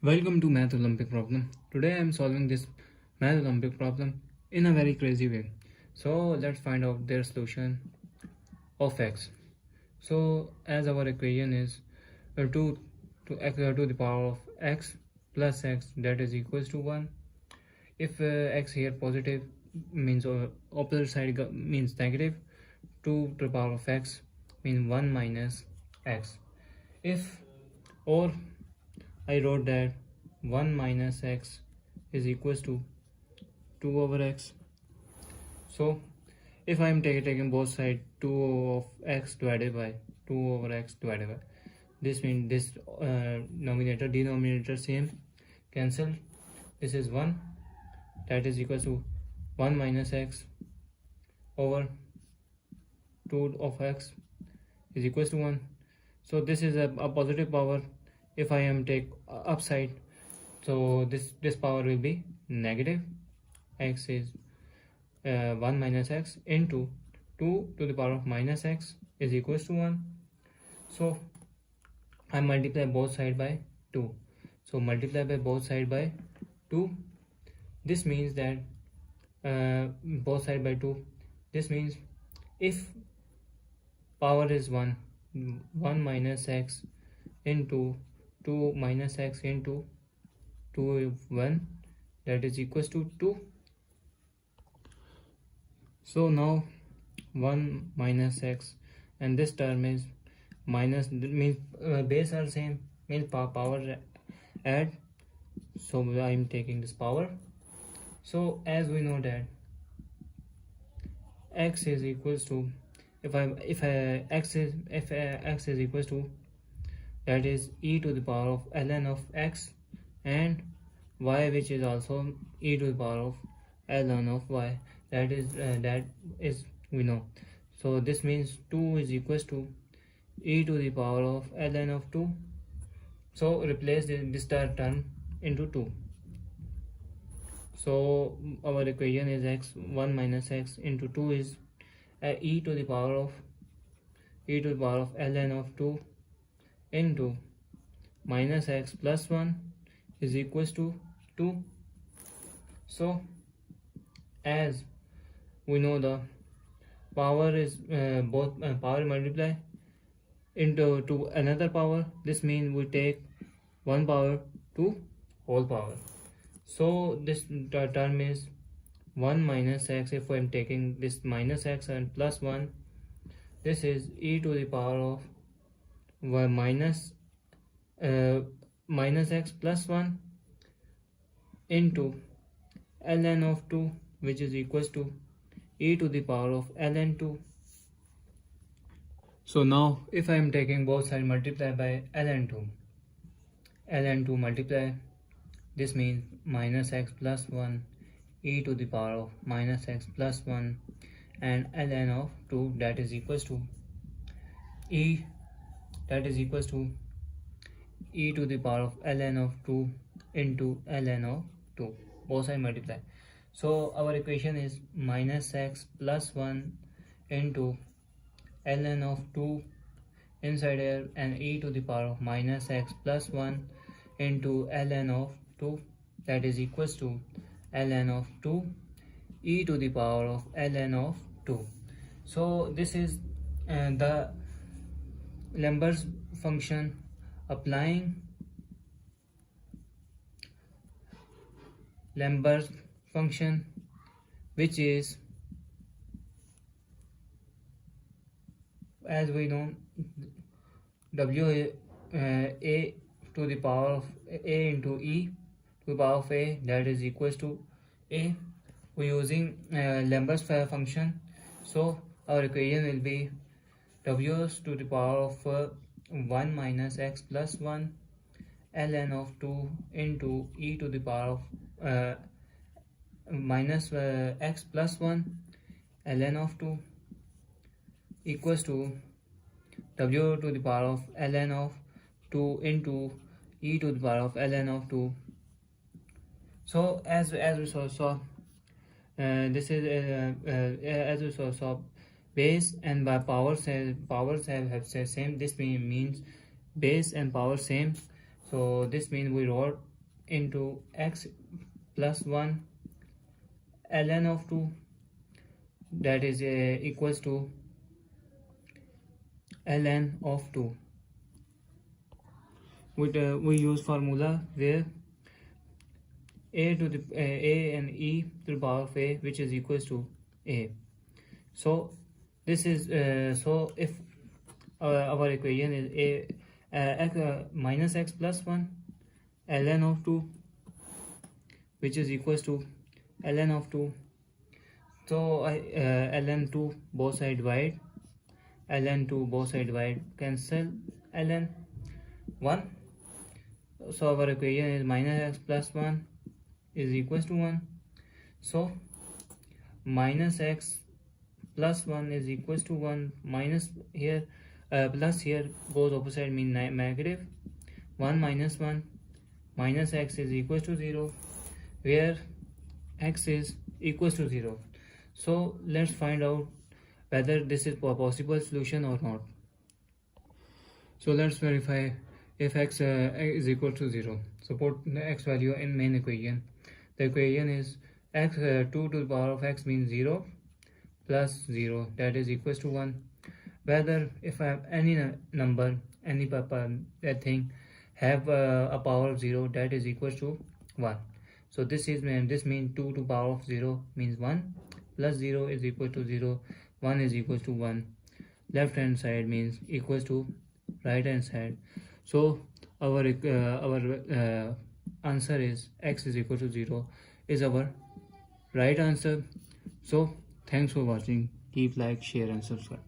Welcome to Math Olympic problem. Today I am solving this Math Olympic problem in a very crazy way. So let's find out their solution of x. So as our equation is 2 to the power of x plus x, that is equals to 1. If x here positive means opposite side means negative, 2 to the power of x means 1 minus x. If or I wrote that 1 minus x is equals to 2 over x. So if I am taking both sides 2 of x divided by 2 over x divided by, this means this denominator same cancel. This is 1, that is equals to 1 minus x over 2 of x is equals to 1. So this is a positive power. If I am take upside, so this power will be negative. X is 1 minus x into 2 to the power of minus x is equals to 1. So I multiply both sides by 2. So multiply by both sides by 2. This means that both sides by 2. This means if power is 1 minus x into 2 minus x into 2 1, that is equals to 2. So now 1 minus x, and this term is minus, means base are same, means power add, so I am taking this power. So as we know that x is equals to, if x is equals to, that is e to the power of ln of x, and y, which is also e to the power of ln of y, that is we know. So this means 2 is equals to e to the power of ln of 2. So replace this term into 2. So our equation is x 1 minus x into 2 is e to the power of ln of 2 into minus x plus 1 is equals to 2. So as we know, the power is both power multiply into to another power. This means we take one power to whole power. So this term is 1 minus x. If I am taking this minus x and plus 1, this is e to the power of y minus x plus 1 into ln of 2, which is equals to e to the power of ln 2. So now if I am taking both sides multiply by ln 2 multiply, this means minus x plus 1 e to the power of minus x plus 1 and ln of 2, that is equals to e to the power of ln of 2 into ln of 2, both sides multiply. So our equation is minus x plus 1 into ln of 2 inside here, and e to the power of minus x plus 1 into ln of 2, that is equals to ln of 2 e to the power of ln of 2. So this is the Lambert's function applying Lambert's function, which is, as we know, w a to the power of a into e to the power of a, that is equals to a. We are using Lambert's function, so our equation will be w to the power of 1 minus x plus 1 ln of 2 into e to the power of minus x plus 1 ln of 2 equals to w to the power of ln of 2 into e to the power of ln of 2. So as we saw this is as we saw base and by powers have same. This means base and power same. So this means we wrote into x plus 1 ln of 2, that is equals to ln of 2. We use formula where a and e to the power of a, which is equals to a. So this is so if our equation is minus x plus 1 ln of 2, which is equals to ln of 2. So ln 2 both side divide, ln 2 both side divide, cancel ln 1. So our equation is minus x plus 1 is equals to 1. So minus x plus 1 is equals to 1. Minus here plus here goes opposite, mean negative. 1 minus 1 minus x is equals to 0, where x is equals to 0. So let's find out whether this is a possible solution or not. So let's verify if x is equal to 0. So put the x value in main equation. The equation is x 2 to the power of x means 0 plus 0, that is equals to 1. Whether if I have any number, any thing have a power of 0, that is equals to 1. So this means 2 to the power of 0 means 1 plus 0 is equal to 0. 1 is equals to 1. Left hand side means equals to right hand side. So our answer is x is equal to 0 is our right answer. So thanks for watching. Keep like, share and subscribe.